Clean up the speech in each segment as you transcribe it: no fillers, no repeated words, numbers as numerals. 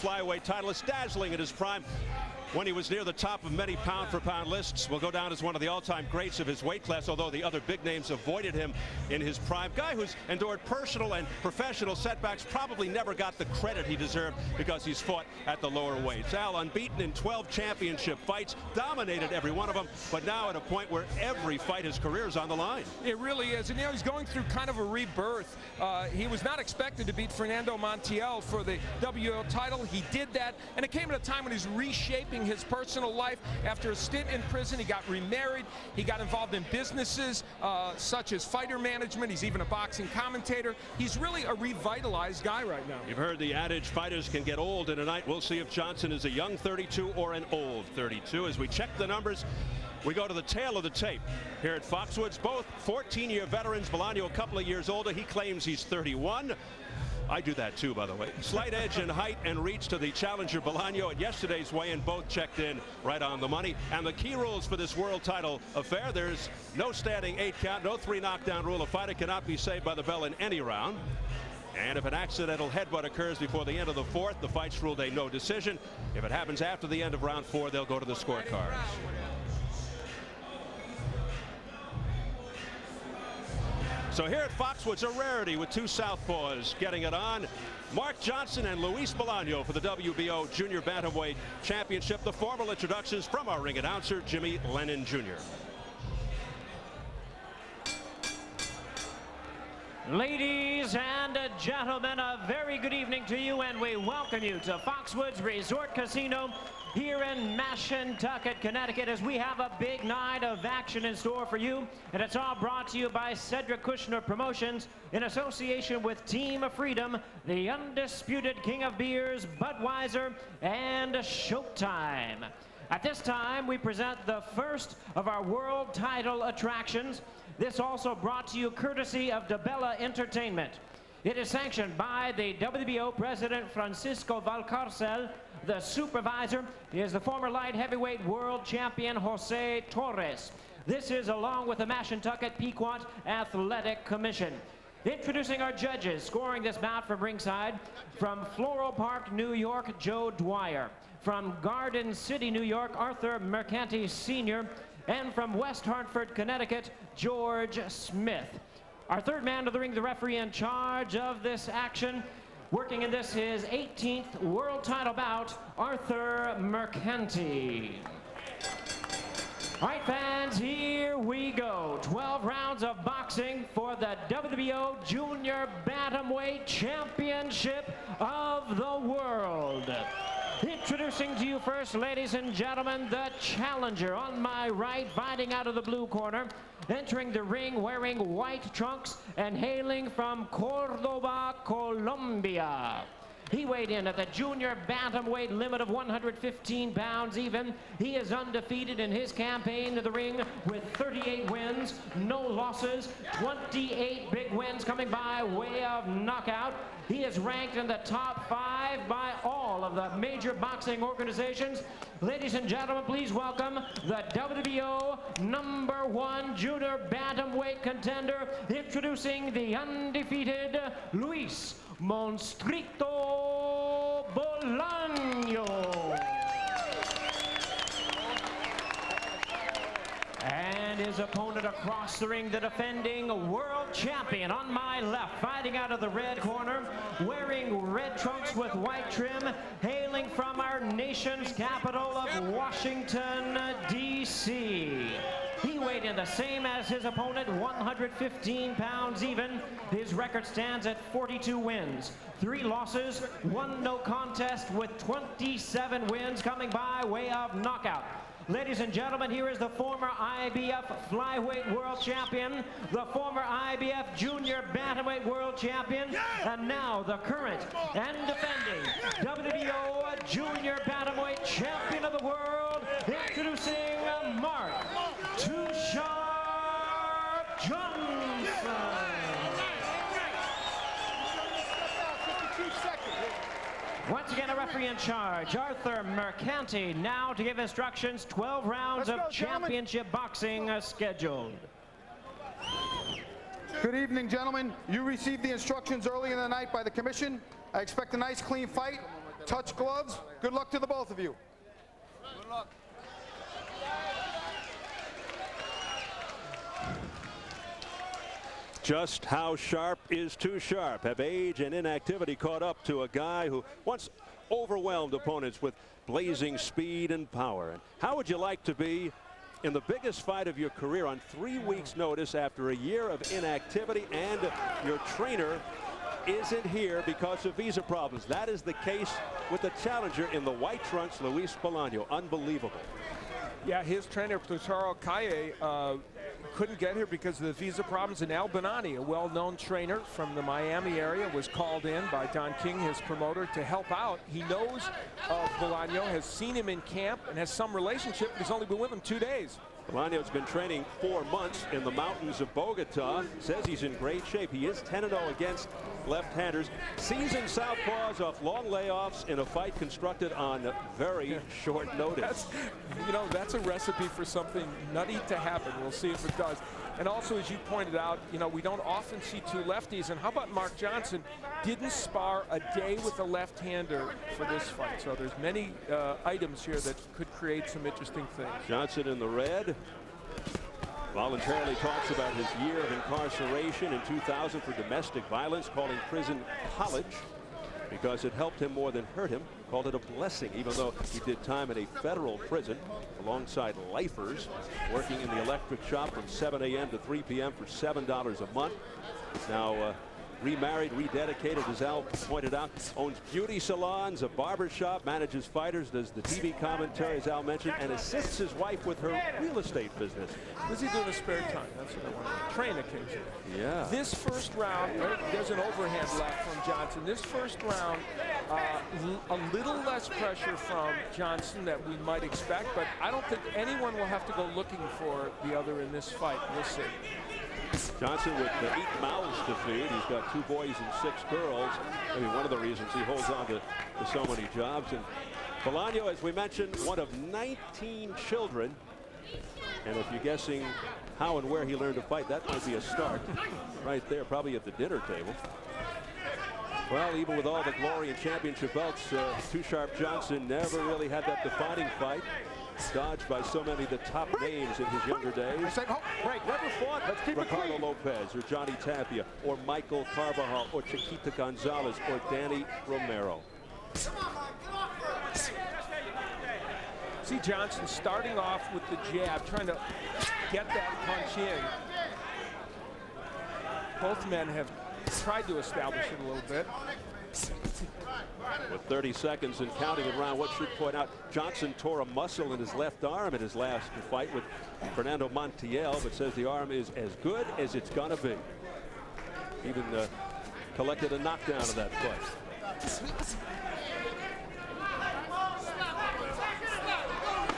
flyweight titleist, dazzling at his prime when he was near the top of many pound-for-pound lists. Will go down as one of the all-time greats of his weight class, although the other big names avoided him in his prime. Guy who's endured personal and professional setbacks, probably never got the credit he deserved because he's fought at the lower weights. Al, unbeaten in 12 championship fights, dominated every one of them, but now at a point where every fight, his career is on the line. It really is, and you know, he's going through kind of a rebirth. He was not expected to beat Fernando Montiel for the WBO title. He did that, and it came at a time when he's reshaping his personal life. After a stint in prison, he got remarried. He got involved in businesses such as fighter management. He's even a boxing commentator. He's really a revitalized guy right now. You've heard the adage, fighters can get old in a night. We'll see if Johnson is a young 32 or an old 32. As we check the numbers, we go to the tail of the tape here at Foxwoods. Both 14-year veterans. Bolano a couple of years older. He claims he's 31. I do that too, by the way. Slight edge in height and reach to the challenger Bolano at yesterday's weigh-in. Both checked in right on the money. And the key rules for this world title affair: there's no standing 8 count, no 3 knockdown rule. A fighter cannot be saved by the bell in any round. And if an accidental headbutt occurs before the end of the 4th, the fight's ruled a no decision. If it happens after the end of round 4, they'll go to the scorecards. So here at Foxwoods, a rarity with 2 southpaws getting it on. Mark Johnson and Luis Bolano for the WBO Junior Bantamweight Championship. The formal introductions from our ring announcer, Jimmy Lennon Jr. Ladies and gentlemen, a very good evening to you, and we welcome you to Foxwoods Resort Casino here in Mashantucket, Connecticut, as we have a big night of action in store for you. And it's all brought to you by Cedric Kushner Promotions in association with Team of Freedom, the undisputed king of beers, Budweiser, and Showtime. At this time, we present the first of our world title attractions. This also brought to you courtesy of DeBella Entertainment. It is sanctioned by the WBO President Francisco Valcarcel. The supervisor is the former light heavyweight world champion Jose Torres. This is along with the Mashantucket Pequot Athletic Commission. Introducing our judges, scoring this bout from ringside, from Floral Park, New York, Joe Dwyer. From Garden City, New York, Arthur Mercanti Sr., and from West Hartford, Connecticut, George Smith. Our third man to the ring, the referee in charge of this action, working in this his 18th world title bout, Arthur Mercanti. All right, fans, here we go. 12 rounds of boxing for the WBO Junior Bantamweight Championship of the World. Introducing to you first, ladies and gentlemen, the challenger on my right, fighting out of the blue corner, entering the ring wearing white trunks and hailing from Cordoba, Colombia. He weighed in at the junior bantamweight limit of 115 pounds even. He is undefeated in his campaign to the ring with 38 wins, no losses, 28 big wins coming by way of knockout. He is ranked in the top 5 by all of the major boxing organizations. Ladies and gentlemen, please welcome the WBO #1 junior bantamweight contender, introducing the undefeated Luis Monstrito Bolano. And his opponent across the ring, the defending world champion on my left, fighting out of the red corner, wearing red trunks with white trim, hailing from our nation's capital of Washington, D.C. He weighed in the same as his opponent, 115 pounds even. His record stands at 42 wins, 3 losses, 1 no contest, with 27 wins coming by way of knockout. Ladies and gentlemen, here is the former IBF Flyweight World Champion, the former IBF Junior Bantamweight World Champion, and now the current and defending WBO Junior Bantamweight Champion of the World, introducing Mark Too Sharp Johnson. Once again, a referee in charge, Arthur Mercanti, now to give instructions. 12 rounds of championship boxing scheduled. Good evening, gentlemen. You received the instructions early in the night by the commission. I expect a nice, clean fight. touch gloves. Good luck to the both of you. Good luck. Just how sharp is too sharp? Have age and inactivity caught up to a guy who once overwhelmed opponents with blazing speed and power? And how would you like to be in the biggest fight of your career on 3 weeks notice after a year of inactivity and your trainer isn't here because of visa problems? That is the case with the challenger in the white trunks, Luis Bolano. Unbelievable. Yeah, his trainer, Plutaro Kaye, couldn't get here because of the visa problems. And Al Banani, a well-known trainer from the Miami area, was called in by Don King, his promoter, to help out. He knows of Bolano, has seen him in camp, and has some relationship. He's only been with him 2 days. Bolano's been training 4 months in the mountains of Bogota. Says he's in great shape. He is 10-0 against left-handers. Seasoned southpaws off long layoffs in a fight constructed on very short notice. That's a recipe for something nutty to happen. We'll see if it does. And also, as you pointed out, we don't often see two lefties. And how about Mark Johnson? Didn't spar a day with a left-hander for this fight. So there's many items here that could create some interesting things. Johnson in the red voluntarily talks about his year of incarceration in 2000 for domestic violence, calling prison college because it helped him more than hurt him. Called it a blessing, even though he did time in a federal prison alongside lifers, working in the electric shop from 7 a.m. to 3 p.m. for $7 a month. He's now remarried, rededicated, as Al pointed out, owns beauty salons, a barber shop, manages fighters, does the TV commentary, as Al mentioned, and assists his wife with her real estate business. What does he do in his spare time? That's what I want to train occasionally. Yeah. This first round, there's an overhand left from Johnson. This first round, a little less pressure from Johnson that we might expect, but I don't think anyone will have to go looking for the other in this fight. We'll see. Johnson with 8 mouths to feed. He's got 2 boys and 6 girls. Maybe one of the reasons he holds on to so many jobs. And Bolano, as we mentioned, one of 19 children. And if you're guessing how and where he learned to fight, that might be a start right there, probably at the dinner table. Well, even with all the glory and championship belts, Too Sharp Johnson never really had that defining fight. Dodged by so many of the top names in his younger days. Right, never fought. Let's keep Ricardo Lopez or Johnny Tapia or Michael Carbajal or Chiquita Gonzalez or Danny Romero. See Johnson starting off with the jab, trying to get that punch in. Both men have tried to establish it a little bit. With 30 seconds and counting in round, what should point out, Johnson tore a muscle in his left arm in his last fight with Fernando Montiel, but says the arm is as good as it's gonna be. Even collected a knockdown of that fight.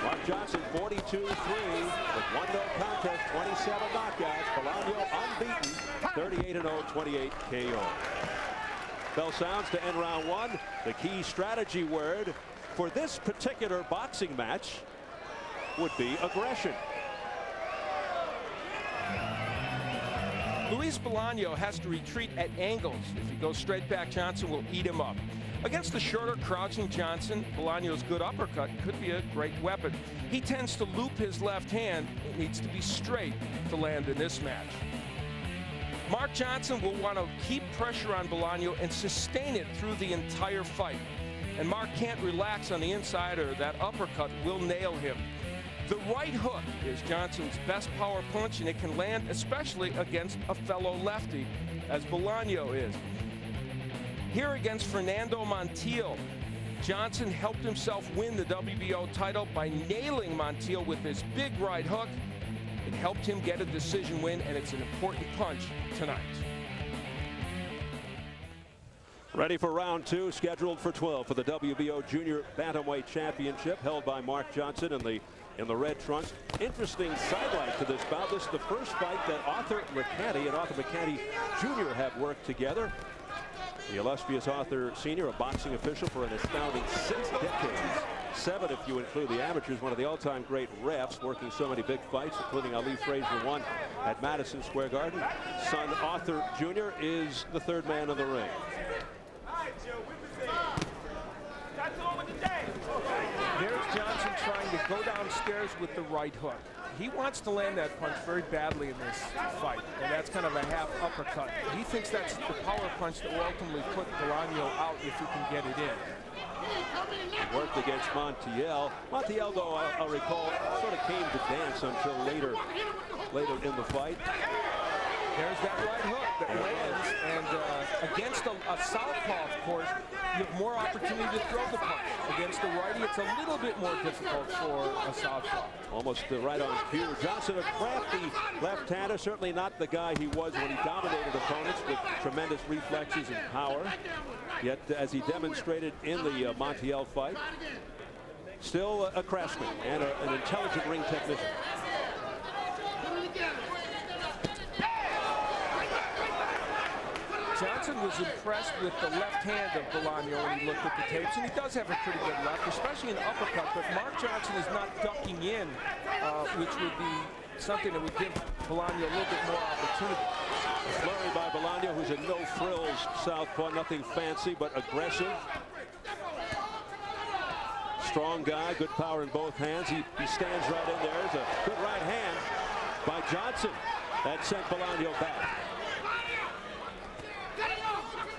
Mark Johnson 42-3 with 1 no contest, 27 knockouts. Bolano unbeaten, 38-0, 28 KO. Bell sounds to end round 1. The key strategy word for this particular boxing match would be aggression. Luis Bolano has to retreat at angles. If he goes straight back, Johnson will eat him up. Against the shorter, crouching Johnson, Bolano's good uppercut could be a great weapon. He tends to loop his left hand. It needs to be straight to land in this match. Mark Johnson will want to keep pressure on Bolano and sustain it through the entire fight. And Mark can't relax on the inside, or that uppercut will nail him. The right hook is Johnson's best power punch, and it can land especially against a fellow lefty, as Bolano is. Here against Fernando Montiel, Johnson helped himself win the WBO title by nailing Montiel with his big right hook. It helped him get a decision win, and it's an important punch tonight. Ready for round 2, scheduled for 12 for the WBO Junior Bantamweight Championship, held by Mark Johnson in the red trunks. Interesting sidelight to this bout. This is the first fight that Arthur Mercante and Arthur Mercante Jr. have worked together. The illustrious Arthur Sr., a boxing official for an astounding 6 decades. 7 if you include the amateurs, one of the all-time great refs, working so many big fights, including Ali Frazier won at Madison Square Garden. Son Arthur Jr. is the 3rd man in the ring. go downstairs with the right hook. He wants to land that punch very badly in this fight, and that's kind of a half uppercut. He thinks that's the power punch that will ultimately put Bolano out if he can get it in. Worked against Montiel. Montiel, though, I'll recall, sort of came to dance until later in the fight. There's that right hook that lands, and against a southpaw, of course, you have more opportunity to throw the punch. Against the righty, it's a little bit more difficult for a southpaw. Almost right on cue. Johnson, a crafty left-hander, certainly not the guy he was when he dominated opponents with tremendous reflexes and power. Yet, as he demonstrated in the Montiel fight, still a craftsman and an intelligent ring technician. Johnson was impressed with the left hand of Bolano when he looked at the tapes, and he does have a pretty good left, especially in the uppercut, but Mark Johnson is not ducking in, which would be something that would give Bolano a little bit more opportunity. A flurry by Bolano, who's a no-frills southpaw, nothing fancy, but aggressive. Strong guy, good power in both hands. He stands right in there. There's a good right hand by Johnson that sent Bolano back.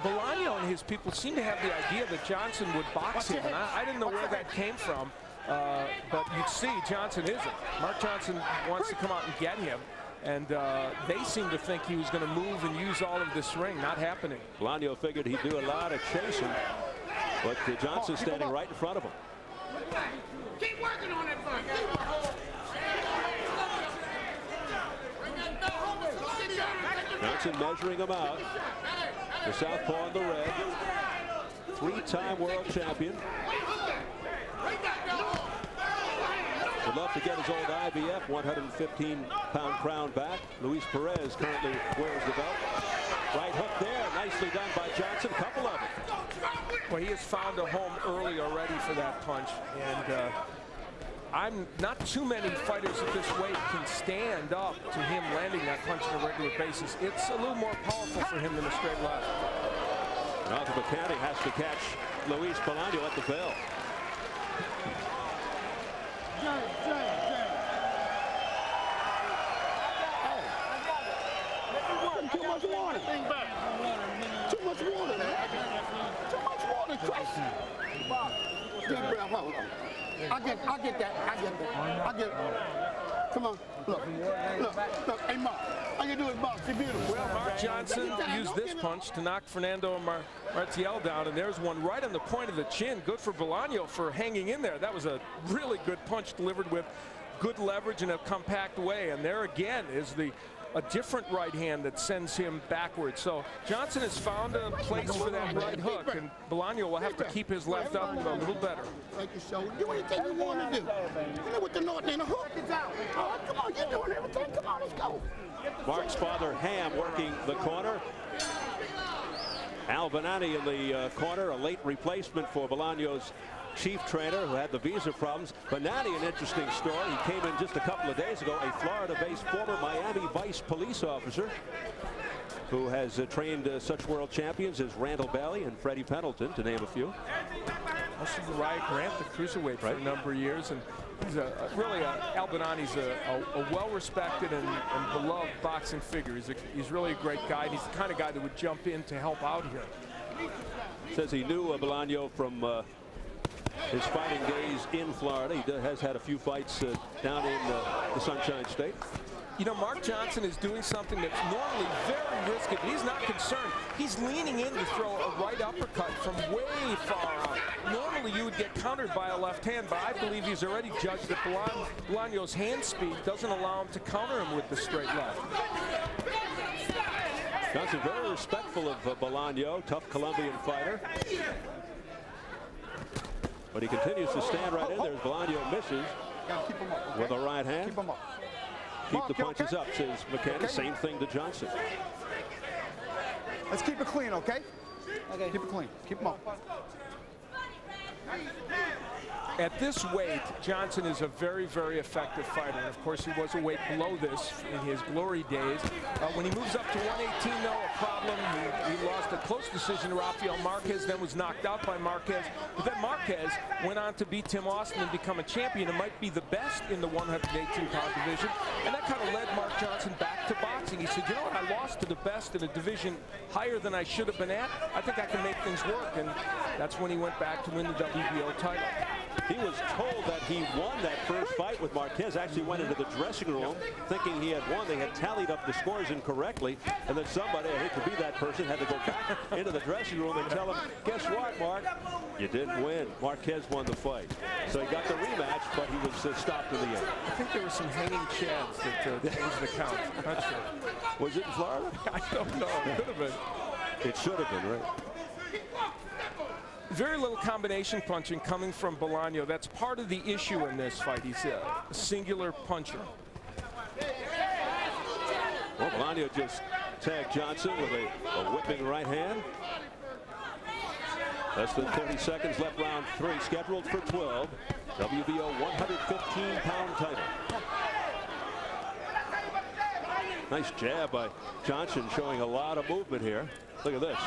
Bolano and his people seem to have the idea that Johnson would box him, and I didn't know where that came from, but you'd see Johnson isn't. Mark Johnson wants to come out and get him, and they seem to think he was going to move and use all of this ring. Not happening. Bolano figured he'd do a lot of chasing, but Johnson's standing right in front of him. Keep working on that front. Johnson measuring him out. The southpaw in the red, three-time world champion. Would love to get his old IBF 115-pound crown back. Luis Perez currently wears the belt. Right hook there, nicely done by Johnson, a couple of them. Well, he has found a home early already for that punch, and I'm not too many fighters at this weight can stand up to him landing that punch on a regular basis. It's a little more powerful for him than a straight left. Arthur McCanny has to catch Luis Bolano at the bell. Too much water. Too much water, man. Too much water, Chris. Deep breath, hold on. I get that. I get it. Come on. Look. Hey, Mark. All you do is box. You're beautiful. Well, Mark Johnson used this punch to knock Fernando Martial down, and there's one right on the point of the chin. Good for Bolano for hanging in there. That was a really good punch delivered with good leverage in a compact way. And there again is a different right hand that sends him backwards. So Johnson has found a place for that right hook, and Bolano will have to keep his left up a little better. Like your shoulder. Do anything you want to do. You know what the North and the hook is out. All right, come on, you're doing everything. Come on, let's go. Mark's father, Ham, working the corner. Al Bonani in the corner, a late replacement for Bolano's chief trainer who had the visa problems. Bonani, an interesting story. He came in just a couple of days ago, a Florida-based former Miami vice police officer who has trained such world champions as Randall Bailey and Freddie Pendleton, to name a few. Also Uriah Grant, the cruiserweight for a number of years, and he's Al Bonani's a well-respected and beloved boxing figure. He's really a great guy, and he's the kind of guy that would jump in to help out here. Says he knew Bolano from his fighting days in Florida. He has had a few fights down in the Sunshine State. You know, Mark Johnson is doing something that's normally very risky, but he's not concerned. He's leaning in to throw a right uppercut from way far out. Normally you would get countered by a left hand, but I believe he's already judged that Bolano's hand speed doesn't allow him to counter him with the straight left. Johnson very respectful of Bolano, tough Colombian fighter. But he continues to stand right in there as Bolano misses with a right hand. Keep him up. Keep the punches up, says McKenna. Same thing to Johnson. Let's keep it clean, okay? Okay. Keep it clean. Keep him up. At this weight, Johnson is a very, very effective fighter. And of course, he was a weight below this in his glory days. When he moves up to 118, though, a problem. He lost a close decision to Rafael Marquez, then was knocked out by Marquez. But then Marquez went on to beat Tim Austin and become a champion and might be the best in the 118-pound division. And that kind of led Mark Johnson back to boxing. He said, you know what, I lost to the best in a division higher than I should have been at. I think I can make things work. And that's when he went back to win the WBO title. He was told that he won that first fight with Marquez. Actually went into the dressing room thinking he had won. They had tallied up the scores incorrectly. And then somebody, I hate to be that person, had to go back into the dressing room and tell him, guess what, Mark? You didn't win. Marquez won the fight. So he got the rematch, but he was stopped in the end. I think there were some hanging chads that changed the count. I'm not sure. Was it in Florida? I don't know. It could have been. It should have been, right? Very little combination punching coming from Bolano. That's part of the issue in this fight. He's a singular puncher. Well, Bolano just tagged Johnson with a whipping right hand. Less than 30 seconds left, round 3, scheduled for 12. WBO 115-pound title. Nice jab by Johnson, showing a lot of movement here. Look at this.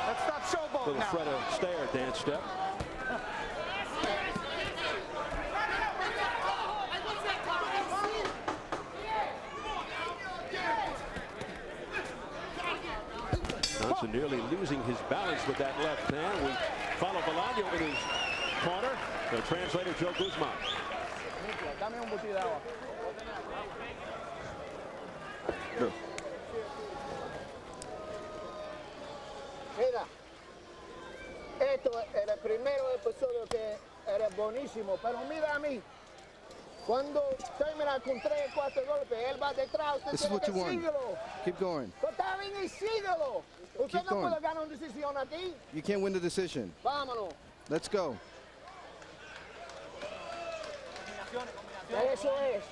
Let's stop showboating Little now. Fred Astaire dance step. Johnson nearly losing his balance with that left hand. We follow Bolano in his corner. The translator, Joe Guzman. Mira, esto era el primero episodio que era buenísimo, pero mira a mí. Cuando termina con 3 o 4 golpes, él va detrás. Usted This is tiene what que you want. síguelo. Keep going. Pues está bien y síguelo. Usted Keep no going. puede ganar una decisión aquí. You can't win the decision. Vámonos. Let's go. Eso es.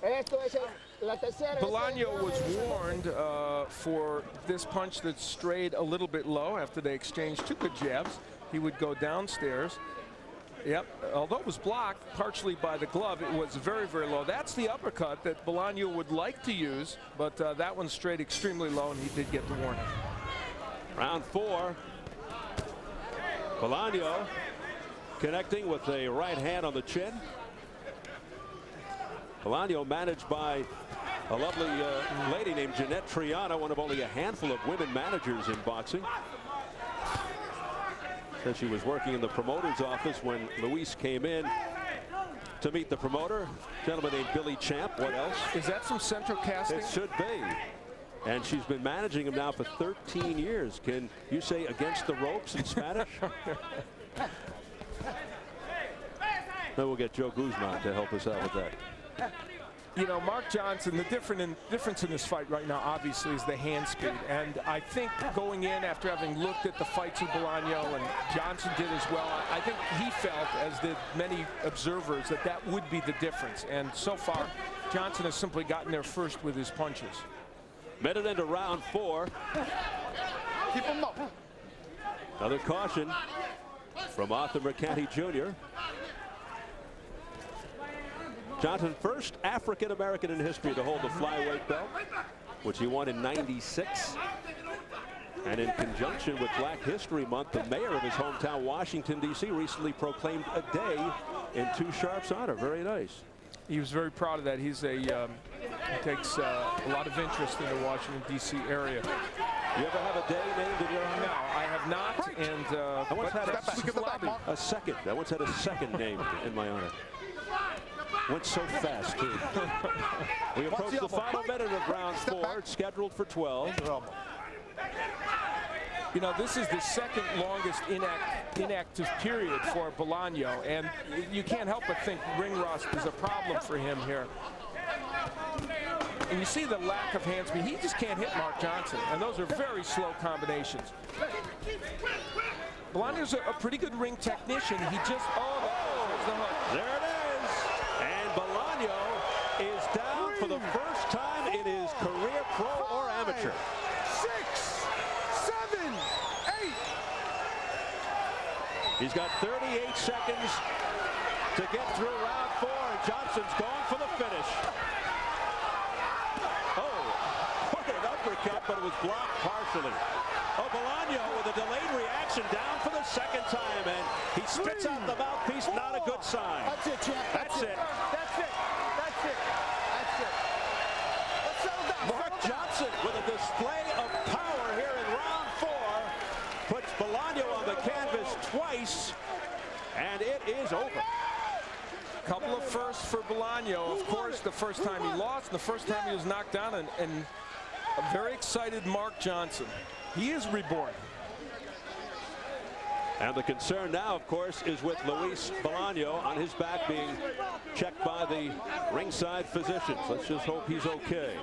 Esto es la tercera. Bolano was warned for this punch that strayed a little bit low after they exchanged 2 good jabs. He would go downstairs. Yep, although it was blocked partially by the glove, it was very, very low. That's the uppercut that Bolano would like to use, but that one strayed extremely low, and he did get the warning. Round 4. Bolano connecting with a right hand on the chin. Bolano managed by a lovely lady named Jeanette Triana, one of only a handful of women managers in boxing. Said she was working in the promoter's office when Luis came in to meet the promoter. A gentleman named Billy Champ. What else? Is that some central casting? It should be. And she's been managing him now for 13 years. Can you say against the ropes in Spanish? Then we'll get Joe Guzman to help us out with that. You know, Mark Johnson, the difference in this fight right now, obviously, is the hand speed. And I think going in after having looked at the fights of Bolano, and Johnson did as well, I think he felt, as did many observers, that that would be the difference. And so far, Johnson has simply gotten there first with his punches. Minute into round 4. Keep him up. Another caution from Arthur Mercanti Jr. Johnson, first African-American in history to hold the flyweight belt, which he won in '96. And in conjunction with Black History Month, the mayor of his hometown, Washington, D.C., recently proclaimed a day in Too Sharp's honor. Very nice. He was very proud of that. He's he takes a lot of interest in the Washington, D.C. area. You ever have a day named in your honor? No, I have not. And I once had a second. I once had a second named in my honor. Went so fast, too. We approach the final minute of round 4. It's scheduled for 12. You know, this is the second longest inactive period for Bolano, and you can't help but think ring rust is a problem for him here. And you see the lack of hand speed. He just can't hit Mark Johnson, and those are very slow combinations. Bolano's a pretty good ring technician. He just, there's the hook. There it is. And Bolano is down for the first time in his career, pro or amateur. 6, 7, 8. He's got 38 seconds to get through round 4, and Johnson's going for the finish. Oh, what an uppercut, but it was blocked partially. Oh, Bolano with a delayed reaction down for the second time, and he spits out the mouthpiece. Not a good sign. That's it, champ. That's it. That's it. That's it. That's it. Let's settle down. Mark Johnson with a display of power here in round 4 puts Bolano on the canvas twice, and it is over. Couple of firsts for Bolano. Of course, the first time he lost, and the first time he was knocked down, and a very excited Mark Johnson. He is reborn. And the concern now, of course, is with Luis Bolano on his back being checked by the ringside physicians. Let's just hope he's okay.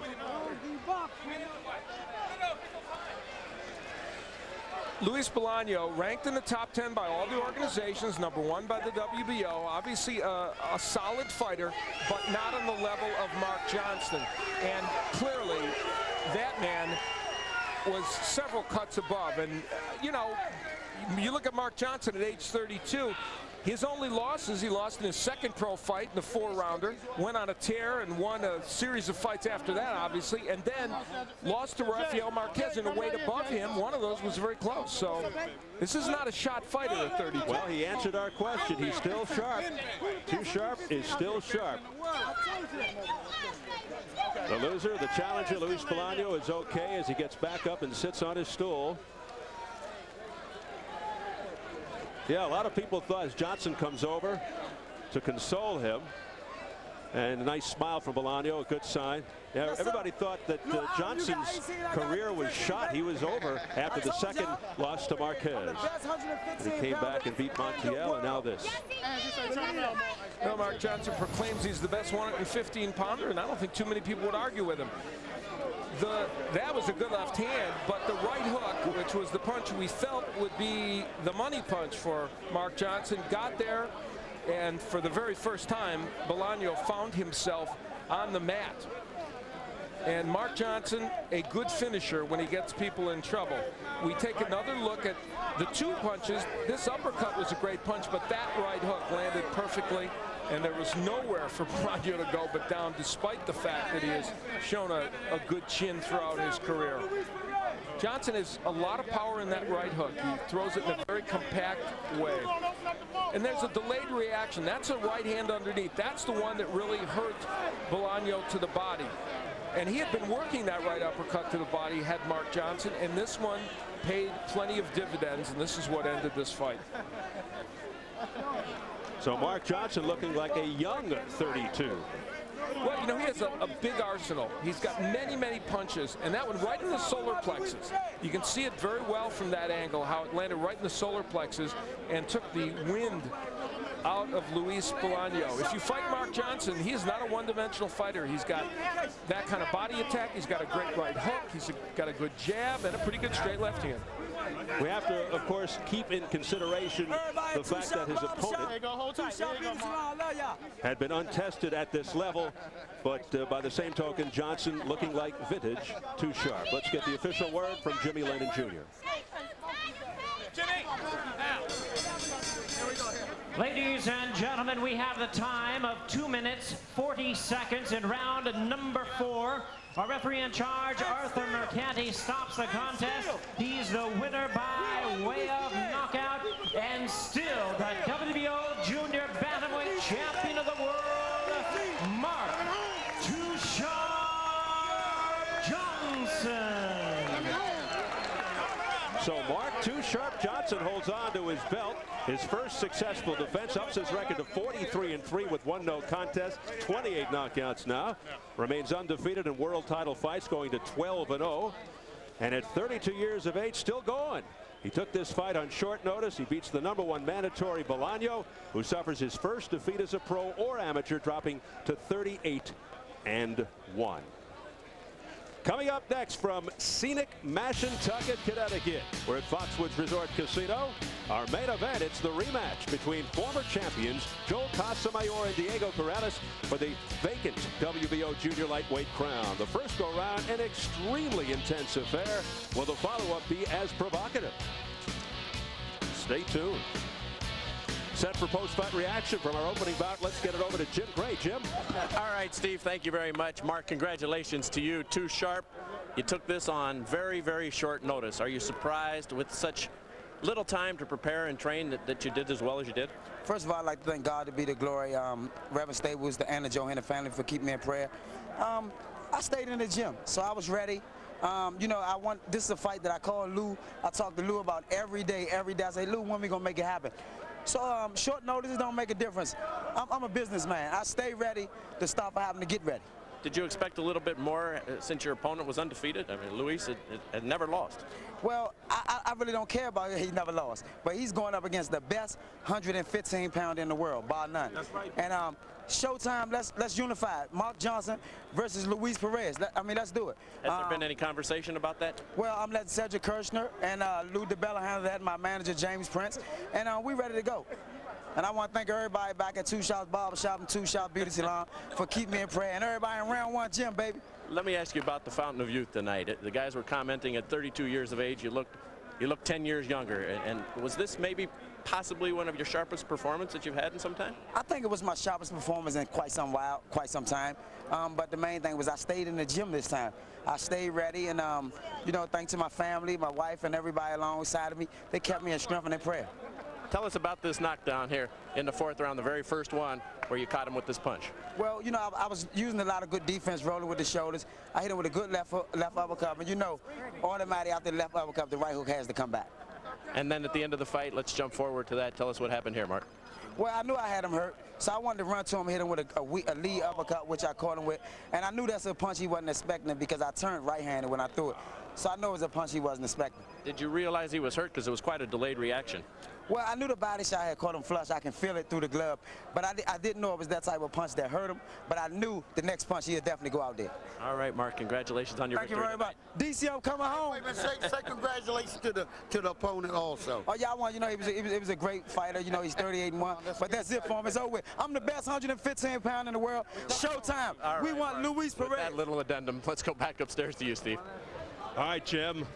Luis Bolano, ranked in the top 10 by all the organizations, #1 by the WBO. Obviously a solid fighter, but not on the level of Mark Johnson. And clearly, that man was several cuts above. And, you know, you look at Mark Johnson at age 32, his only losses, he lost in his second pro fight in the 4-rounder, went on a tear and won a series of fights after that, obviously, and then lost to Rafael Marquez in a weight above him. One of those was very close. So this is not a shot fighter at 32. Well, he answered our question. He's still sharp. Too Sharp is still sharp. The loser, the challenger, Luis Bolano, is okay as he gets back up and sits on his stool. Yeah, a lot of people thought as Johnson comes over to console him, and a nice smile from Bolano, a good sign. Yeah, everybody thought that Johnson's career was shot. He was over after the second loss to Marquez. And he came back and beat Montiel, and now this. Well, Mark Johnson proclaims he's the best 115-pounder, and I don't think too many people would argue with him. That was a good left hand, but the right hook, which was the punch we felt would be the money punch for Mark Johnson, got there, and for the very first time, Bolano found himself on the mat. And Mark Johnson, a good finisher when he gets people in trouble. We take another look at the 2 punches. This uppercut was a great punch, but that right hook landed perfectly, and there was nowhere for Bolano to go but down, despite the fact that he has shown a good chin throughout his career. Johnson has a lot of power in that right hook. He throws it in a very compact way. And there's a delayed reaction. That's a right hand underneath. That's the one that really hurt Bolano to the body. And he had been working that right uppercut to the body, had Mark Johnson, and this one paid plenty of dividends, and this is what ended this fight. So Mark Johnson looking like a young 32. Well, you know, he has a big arsenal. He's got many, many punches, and that one right in the solar plexus. You can see it very well from that angle, how it landed right in the solar plexus and took the wind out of Luis Bolano. If you fight Mark Johnson, he is not a one-dimensional fighter. He's got that kind of body attack. He's got a great right hook. He's got a good jab and a pretty good straight left hand. We have to, of course, keep in consideration the fact that his opponent had been untested at this level, but by the same token, Johnson looking like vintage, Too Sharp. Let's get the official word from Jimmy Lennon Jr. Ladies and gentlemen, we have the time of 2 minutes, 40 seconds in round number 4. Our referee in charge, Arthur Mercanti, stops the contest. He's the winner by way of knockout, and still the WBO Junior Bantamweight Champion of the World, Mark Too Sharp Johnson. So Mark Too Sharp Johnson holds on to his belt. His first successful defense, ups his record to 43-3 with 1 no contest, 28 knockouts now. Remains undefeated in world title fights, going to 12-0. And at 32 years of age, still going. He took this fight on short notice. He beats the #1 mandatory Bolano, who suffers his first defeat as a pro or amateur, dropping to 38-1. Coming up next from scenic Mashantucket, Connecticut, we're at Foxwoods Resort Casino. Our main event, it's the rematch between former champions Joel Casamayor and Diego Corrales for the vacant WBO Junior Lightweight crown. The first go-round, an extremely intense affair. Will the follow-up be as provocative? Stay tuned. Set for post-fight reaction from our opening bout. Let's get it over to Jim Gray. Jim? All right, Steve, thank you very much. Mark, congratulations to you. Too sharp. You took this on very, very short notice. Are you surprised with such little time to prepare and train that you did as well as you did? First of all, I'd like to thank God to be the glory. Reverend Stables, the Anna Johanna family for keeping me in prayer. I stayed in the gym, so I was ready. You know, this is a fight that I call Lou. I talk to Lou about every day. I say, Lou, when we gonna make it happen? So short notices don't make a difference. I'm a businessman. I stay ready to stop having to get ready. Did you expect a little bit more since your opponent was undefeated? I mean, Luis had never lost. Well, I really don't care about it. He never lost. But he's going up against the best 115-pounder in the world, bar none. That's right. And Showtime, let's unify it. Mark Johnson versus Luis Perez. Let's do it. Has there been any conversation about that? Well, I'm letting Cedric Kirshner and Lou DiBella handle that, my manager, James Prince. And we ready to go. And I want to thank everybody back at Two Shots Barbershop and Two Shot Beauty Salon for keeping me in prayer. And everybody in round one gym, baby. Let me ask you about the Fountain of Youth tonight. The guys were commenting at 32 years of age, you look 10 years younger. And was this maybe possibly one of your sharpest performances that you've had in some time? I think it was my sharpest performance in quite some time. But the main thing was I stayed in the gym this time. I stayed ready, and you know, thanks to my family, my wife, and everybody alongside of me, they kept me in strength and in prayer. Tell us about this knockdown here in the fourth round, the very first one, where you caught him with this punch. Well, you know, I was using a lot of good defense, rolling with the shoulders. I hit him with a good left uppercut, and you know, automatically after the left uppercut, the right hook has to come back. And then at the end of the fight, let's jump forward to that. Tell us what happened here, Mark. Well, I knew I had him hurt, so I wanted to run to him, hit him with a lead uppercut, which I caught him with. And I knew that's a punch he wasn't expecting because I turned right-handed when I threw it. So I know it was a punch he wasn't expecting. Did you realize he was hurt? Because it was quite a delayed reaction. Well, I knew the body shot had caught him flush. I can feel it through the glove. But I didn't know it was that type of punch that hurt him. But I knew the next punch he'd definitely go out there. All right, Mark, congratulations on your victory. Thank you very much. DC, I'm coming home. Wait a minute, say congratulations to the opponent also. Oh, yeah, I want, you know, he was a great fighter. You know, he's 38-1. But that's it for him. It's over with. I'm the best 115-pounder in the world. Showtime. All right, we want Mark. Luis Perez. With that little addendum, let's go back upstairs to you, Steve. All right, Jim.